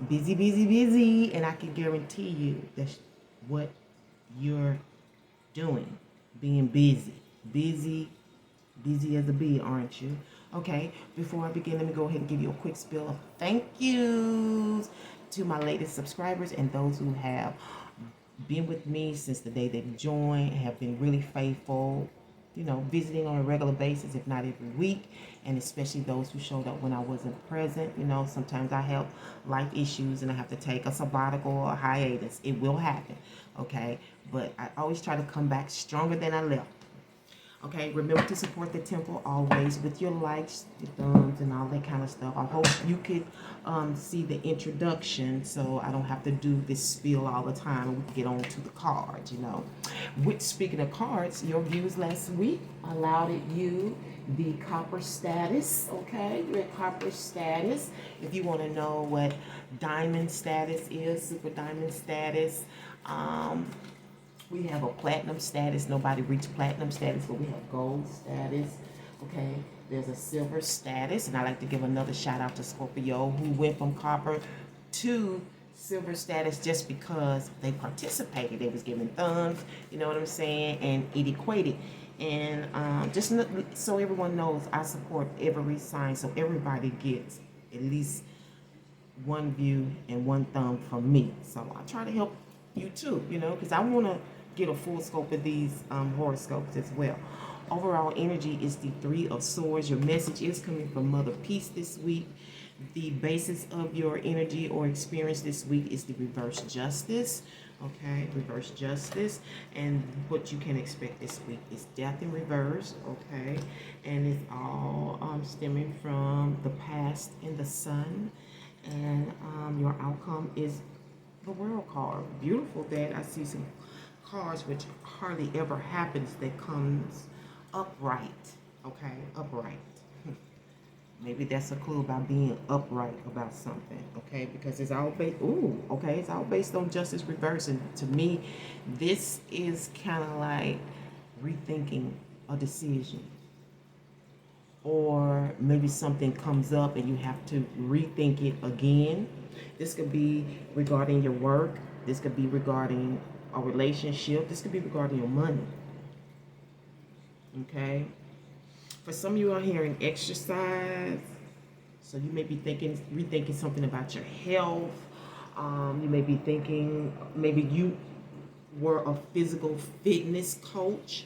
busy, busy, busy, and I can guarantee you that's what you're doing. Being busy. Busy as a bee, aren't you? Okay, before I begin, let me go ahead and give you a quick spiel of thank yous to my latest subscribers and those who have been with me since the day they've joined, have been really faithful, visiting on a regular basis, if not every week, and especially those who showed up when I wasn't present. Sometimes I have life issues and I have to take a sabbatical or a hiatus. It will happen, okay? But I always try to come back stronger than I left. Okay, remember to support the temple always with your likes, your thumbs, and all that kind of stuff. I hope you could see the introduction so I don't have to do this spiel all the time and we can get on to the cards, Which, speaking of cards, your views last week allowed you the copper status, okay? You're at copper status. If you want to know what diamond status is, super diamond status, we have a platinum status. Nobody reached platinum status, but we have gold status. Okay, there's a silver status, and I like to give another shout out to Scorpio, who went from copper to silver status just because they participated. They was giving thumbs, you know what I'm saying, and it equated. And just so everyone knows, I support every sign, so everybody gets at least one view and one thumb from me. So I try to help you too, because I want to get a full scope of these horoscopes as well. Overall energy is the Three of Swords. Your message is coming from Mother Peace this week. The basis of your energy or experience this week is the reverse justice. Okay, reverse justice. And what you can expect this week is death in reverse. Okay, and it's all stemming from the past and the sun. And your outcome is the World card. Beautiful that I see some cards, which hardly ever happens, that comes upright. Okay, upright. Maybe that's a clue about being upright about something. Okay, because it's all based. It's all based on justice reverse. And to me, this is kind of like rethinking a decision, or maybe something comes up and you have to rethink it again. This could be regarding your work. This could be regarding a relationship. This could be regarding your money. Okay? For some of you are hearing exercise. So you may be rethinking something about your health. You may be thinking, maybe you were a physical fitness coach.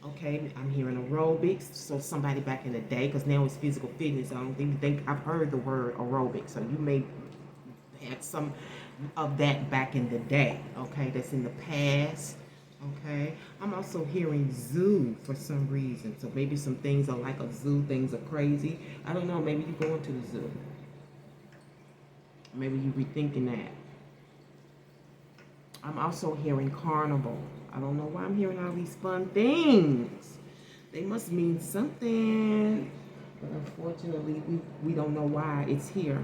Okay, I'm hearing aerobics. So somebody back in the day, because now it's physical fitness. I don't even think I've heard the word aerobics. So you may have some of that back in the day. Okay, that's in the past. Okay, I'm also hearing zoo for some reason. So maybe some things are like a zoo, things are crazy. I don't know, maybe you're going to the zoo. Maybe you're rethinking that. I'm also hearing carnival. I don't know why I'm hearing all these fun things. They must mean something. But unfortunately, we don't know why it's here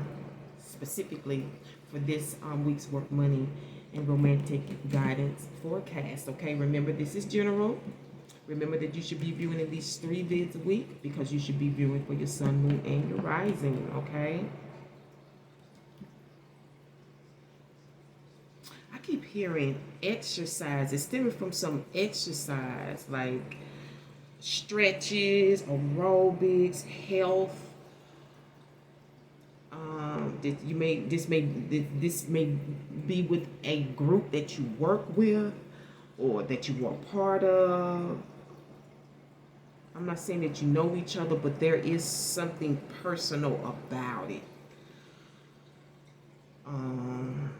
specifically for this week's work, money, and romantic guidance forecast. Okay, remember this is general. Remember that you should be viewing at least 3 vids a week, because you should be viewing for your sun, moon, and your rising. Okay. I keep hearing exercise. It's stemming from some exercise like stretches, aerobics, health. This may be with a group that you work with or that you are part of. I'm not saying that you know each other, but there is something personal about it. I'm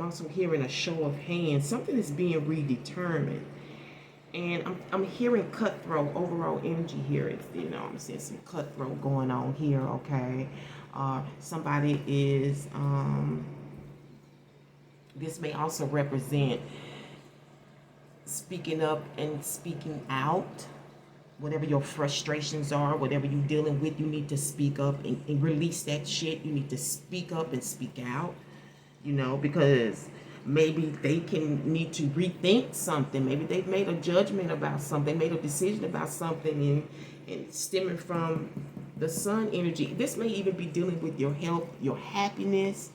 also hearing a show of hands. Something is being redetermined. And I'm hearing cutthroat overall energy here. It's, I'm seeing some cutthroat going on here, okay? Somebody is, this may also represent speaking up and speaking out. Whatever your frustrations are, whatever you're dealing with, you need to speak up and release that shit. You need to speak up and speak out, because maybe they need to rethink something. Maybe they've made a judgment about something, made a decision about something, and stemming from The sun energy, this may even be dealing with your health, your happiness,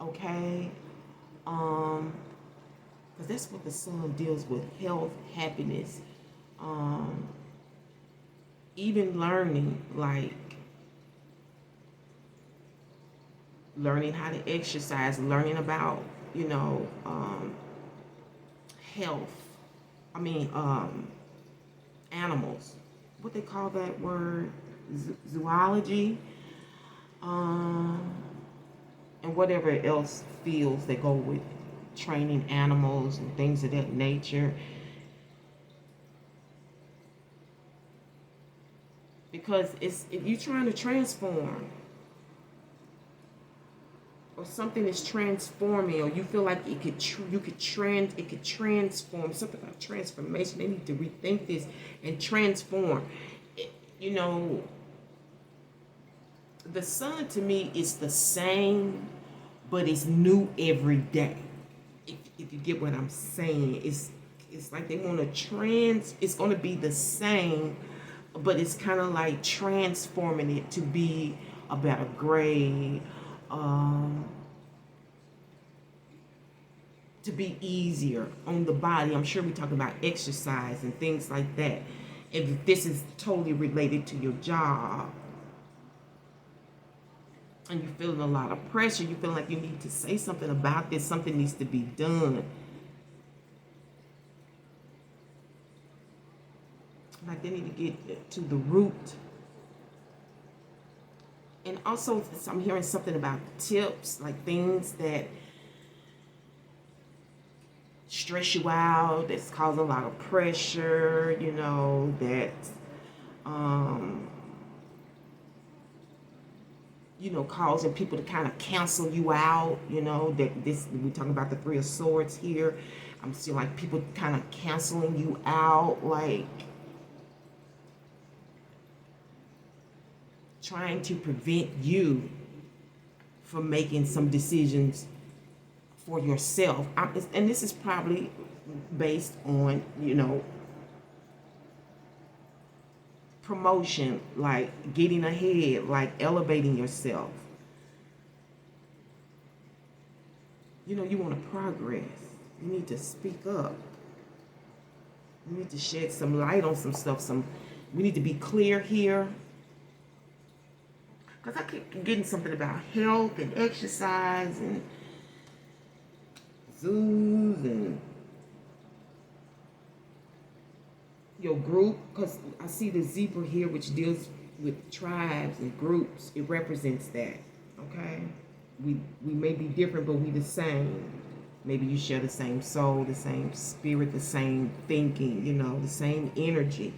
okay? Because that's what the sun deals with, health, happiness, even learning, like learning how to exercise, learning about, you know, health. I mean, animals. What they call that word? Zoology. And whatever else fields that go with training animals and things of that nature. Because it's, if you're trying to transform, or something is transforming, or you feel like it could transform, something about transformation. They need to rethink this and transform. You know, the sun to me is the same, but it's new every day. If you get what I'm saying, it's like they want to it's going to be the same, but it's kind of like transforming it to be a better grade, to be easier on the body. I'm sure we're talking about exercise and things like that. If this is totally related to your job, and you're feeling a lot of pressure, you feel like you need to say something about this, something needs to be done. Like they need to get to the root. And also, I'm hearing something about tips, like things that stress you out, that's causing a lot of pressure, you know, that, you know, causing people to kind of cancel you out, you know, that this, we're talking about the Three of Swords here. I'm still like people kind of canceling you out, like trying to prevent you from making some decisions for yourself. And this is probably based on, you know, promotion, like getting ahead, like elevating yourself. You know, you want to progress. You need to speak up. You need to shed some light on some stuff. We need to be clear here. Because I keep getting something about health and exercise and zoos and your group. Because I see the zebra here, which deals with tribes and groups. It represents that, okay? We may be different, but we the same. Maybe you share the same soul, the same spirit, the same thinking, you know, the same energy.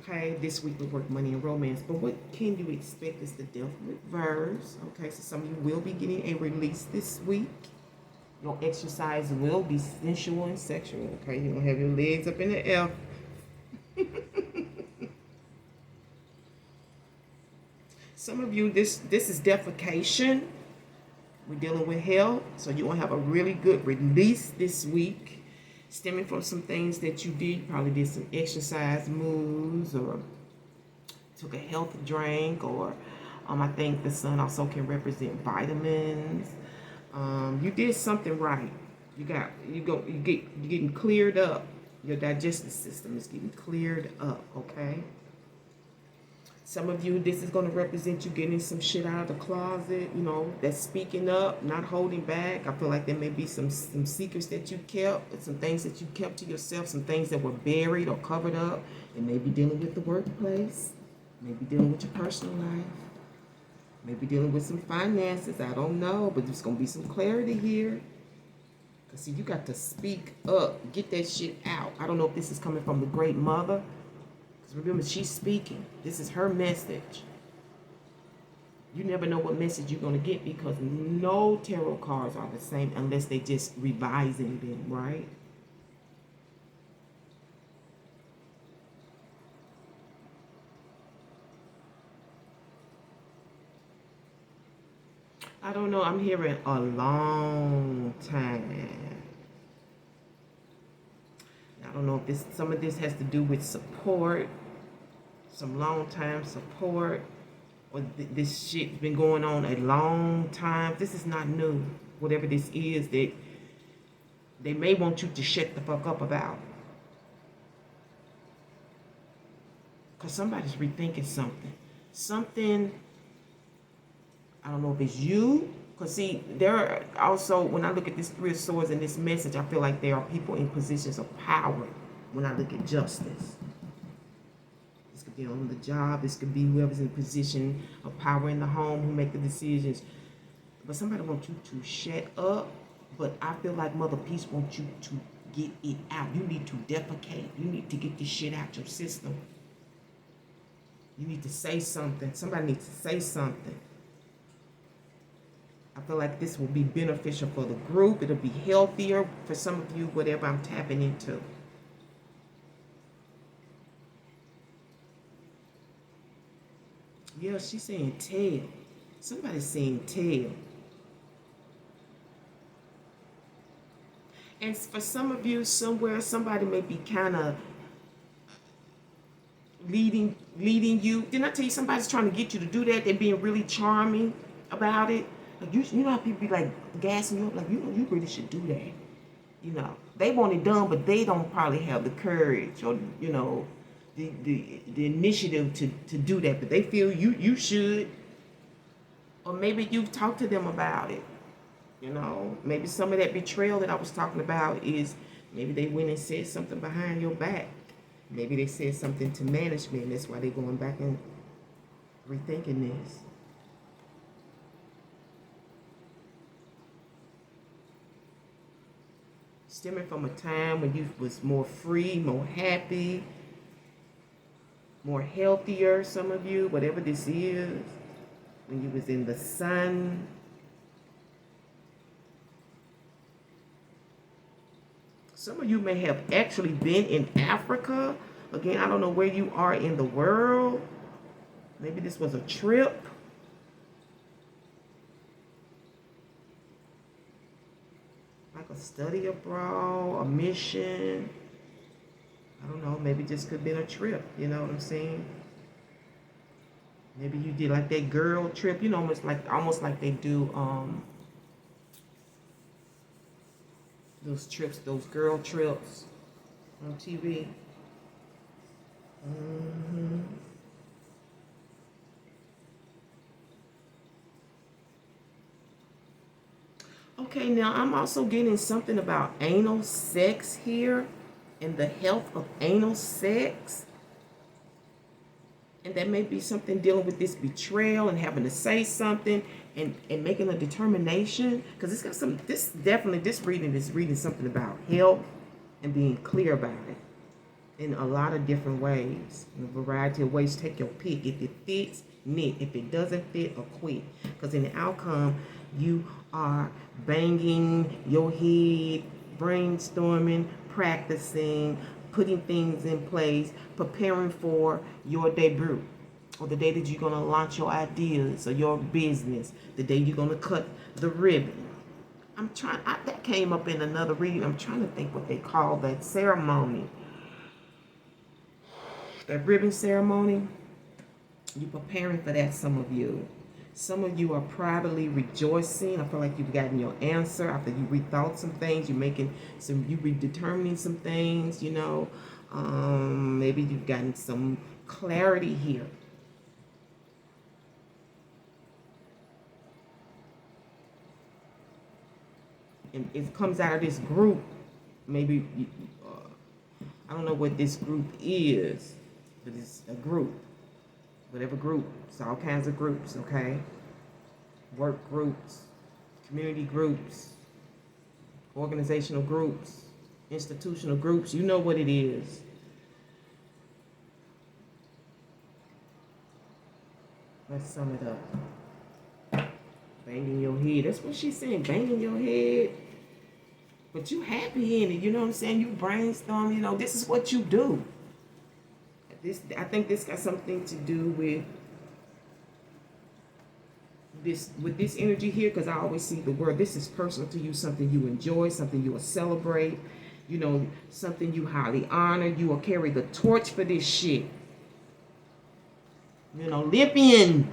Okay, this week we work money and romance. But what can you expect is the Death reverse. Okay, so some of you will be getting a release this week. Your exercise will be sensual and sexual. Okay, you're going to have your legs up in the air. Some of you, this is defecation. We're dealing with health. So you're going to have a really good release this week, stemming from some things that you did. Probably did some exercise moves or took a health drink, or I think the sun also can represent vitamins. You did something right. You're getting cleared up. Your digestive system is getting cleared up, okay? Some of you, this is going to represent you getting some shit out of the closet, you know, that's speaking up, not holding back. I feel like there may be some secrets that you kept, some things that you kept to yourself, some things that were buried or covered up. It may be dealing with the workplace, maybe dealing with your personal life, maybe dealing with some finances. I don't know, but there's going to be some clarity here. Because, see, you got to speak up, get that shit out. I don't know if this is coming from the Great Mother. Remember, she's speaking. This is her message. You never know what message you're going to get, because no tarot cards are the same unless they just revising them, right? I don't know. I'm hearing a long time. I don't know if some of this has to do with support. some long time support, or this shit's been going on a long time. This is not new. Whatever this is that they may want you to shut the fuck up about. Because somebody's rethinking something. Something, I don't know if it's you. Because see, there are also, when I look at this Three of Swords and this message, I feel like there are people in positions of power when I look at justice. This could be on the job. This could be whoever's in a position of power in the home who make the decisions. But somebody wants you to shut up. But I feel like Mother Peace wants you to get it out. You need to defecate. You need to get this shit out your system. You need to say something. Somebody needs to say something. I feel like this will be beneficial for the group. It'll be healthier for some of you, whatever I'm tapping into. Yeah, she's saying tail. Somebody's saying tail. And for some of you, somewhere, somebody may be kind of leading you. Didn't I tell you somebody's trying to get you to do that? They're being really charming about it. Like you know how people be like gassing you up, like you really should do that. You know, they want it done, but they don't probably have the courage or the initiative to do that. But they feel you should, or maybe you've talked to them about it. You know, maybe some of that betrayal that I was talking about is maybe they went and said something behind your back. Maybe they said something to management, and that's why they're going back and rethinking this. Stemming from a time when you was more free, more happy, more healthier, some of you, whatever this is, when you was in the sun. Some of you may have actually been in Africa. Again, I don't know where you are in the world. Maybe this was a trip. Like a study abroad, a mission. I don't know, maybe this could have been a trip, you know what I'm saying? Maybe you did like that girl trip, you know, almost like they do those trips, those girl trips on TV. Okay, now I'm also getting something about anal sex here and the health of anal sex. And that may be something dealing with this betrayal and having to say something and making a determination. Because it's got some, this reading is reading something about health and being clear about it in a lot of different ways. In a variety of ways. Take your pick. If it fits, knit. If it doesn't fit, or quit. Because in the outcome, you are banging your head, brainstorming, practicing, putting things in place, preparing for your debut, or the day that you're going to launch your ideas or your business, the day you're going to cut the ribbon. That came up in another reading. I'm trying to think what they call that ceremony. That ribbon ceremony. You're preparing for that, some of you. Some of you are privately rejoicing. I feel like you've gotten your answer after you rethought some things. You're redetermining some things, you know. Maybe you've gotten some clarity here. And it comes out of this group. Maybe, I don't know what this group is, but it's a group. Whatever group, it's all kinds of groups, okay? Work groups, community groups, organizational groups, institutional groups, you know what it is. Let's sum it up. Banging your head, that's what she's saying, banging your head. But you happy in it, you know what I'm saying? You brainstorm, you know, this is what you do. I think this got something to do with this energy here, because I always see the word, this is personal to you, something you enjoy, something you will celebrate, you know, something you highly honor. You will carry the torch for this shit. You know, Olympian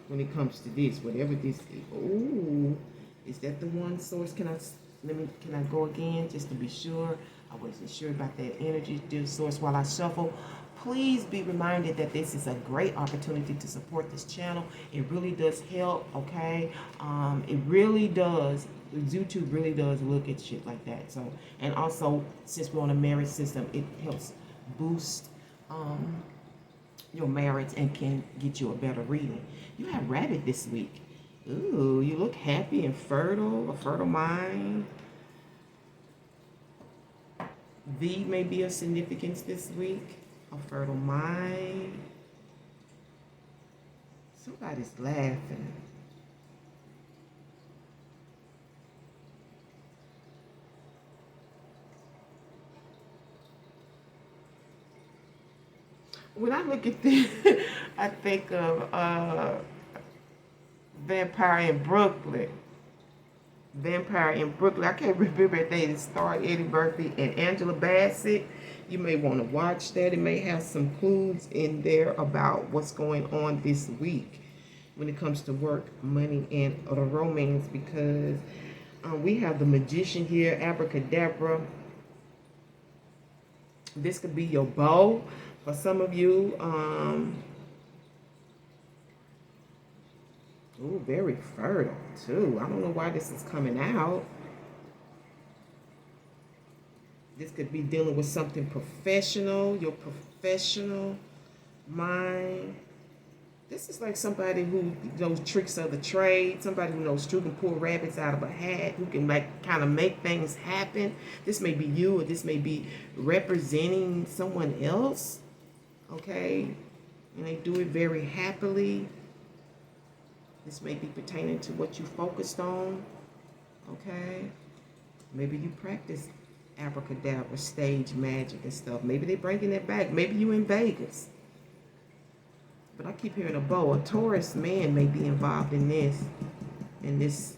when it comes to this, whatever this is. Ooh, is that the one source? Can I go again just to be sure? I wasn't sure about that energy source while I shuffle. Please be reminded that this is a great opportunity to support this channel. It really does help, okay? It really does. YouTube really does look at shit like that. So, and also, since we're on a merit system, it helps boost your merits and can get you a better reading. You have rabbit this week. Ooh, you look happy and fertile, a fertile mind. V may be of significance this week. A fertile mind. Somebody's laughing. When I look at this, I think of Vampire in Brooklyn. Vampire in Brooklyn. I can't remember if they starred Eddie Murphy and Angela Bassett. You may want to watch that. It may have some clues in there about what's going on this week when it comes to work, money, and romance, because we have the Magician here, Abracadabra. This could be your beau for some of you. Ooh, very fertile too. I don't know why this is coming out. This could be dealing with something professional, your professional mind. This is like somebody who knows tricks of the trade, somebody who knows who can pull rabbits out of a hat, who can like kind of make things happen. This may be you, or this may be representing someone else, okay? And they do it very happily. This may be pertaining to what you focused on, okay? Maybe you practice abracadabra, stage magic and stuff. Maybe they're bringing it back. Maybe you in Vegas. But I keep hearing a beau. A Taurus man may be involved in this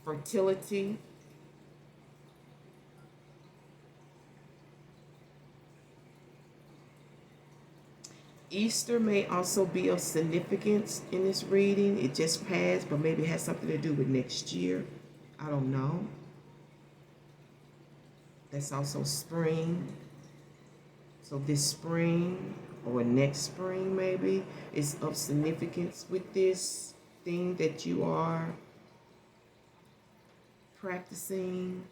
fertility. Easter may also be of significance in this reading. It just passed, but maybe it has something to do with next year. I don't know. That's also spring. So this spring or next spring maybe is of significance with this thing that you are practicing,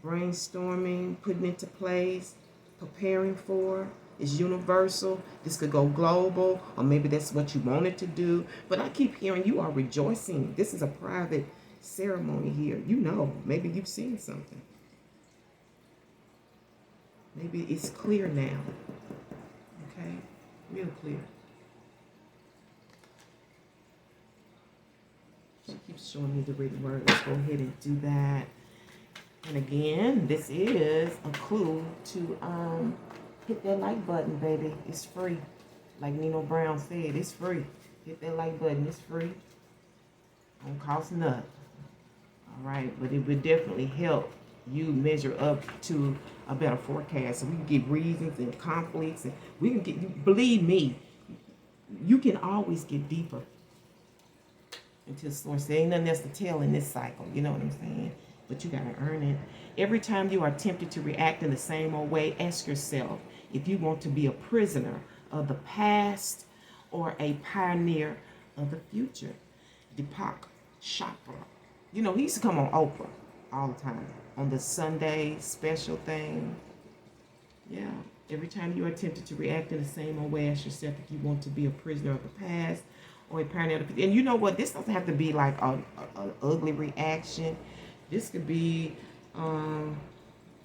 brainstorming, putting into place, preparing for. Is universal. This could go global, or maybe that's what you wanted to do. But I keep hearing you are rejoicing. This is a private ceremony here. You know, maybe you've seen something. Maybe it's clear now. Okay? Real clear. She keeps showing me the written word. Let's go ahead and do that. And again, this is a clue to hit that like button, baby. It's free. Like Nino Brown said, it's free. Hit that like button. It's free. Don't cost nothing. All right, but it would definitely help you measure up to a better forecast. So we can get reasons and conflicts, and we can get. Believe me, you can always get deeper into source. There ain't nothing else to tell in this cycle. You know what I'm saying? But you gotta earn it. Every time you are tempted to react in the same old way, ask yourself if you want to be a prisoner of the past or a pioneer of the future. Deepak Chopra. You know, he used to come on Oprah all the time. On the Sunday special thing. Yeah. Every time you are tempted to react in the same old way, ask yourself if you want to be a prisoner of the past or a pioneer of the future. And you know what? This doesn't have to be like an ugly reaction. This could be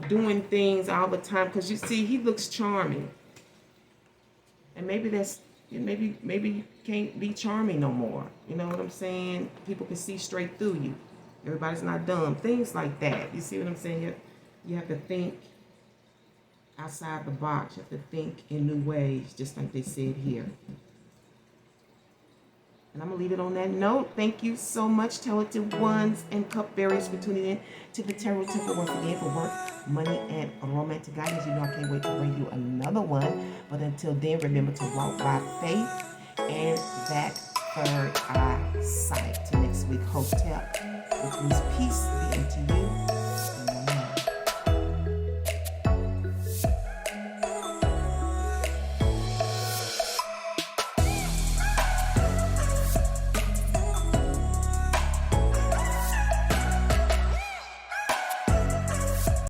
doing things all the time, because you see he looks charming, and maybe that's maybe you can't be charming no more. You know what I'm saying? People can see straight through you. Everybody's not dumb. Things like that. You see what I'm saying? You have to think outside the box. You have to think in new ways, just like they said here. And I'm going to leave it on that note. Thank you so much, talented ones and cupbearers, for tuning in to the Tarot Temple once again for work, money, and romantic guidance. You know I can't wait to bring you another one. But until then, remember to walk by faith and that third eye sight. Till next week, Hotep, which means peace be unto you.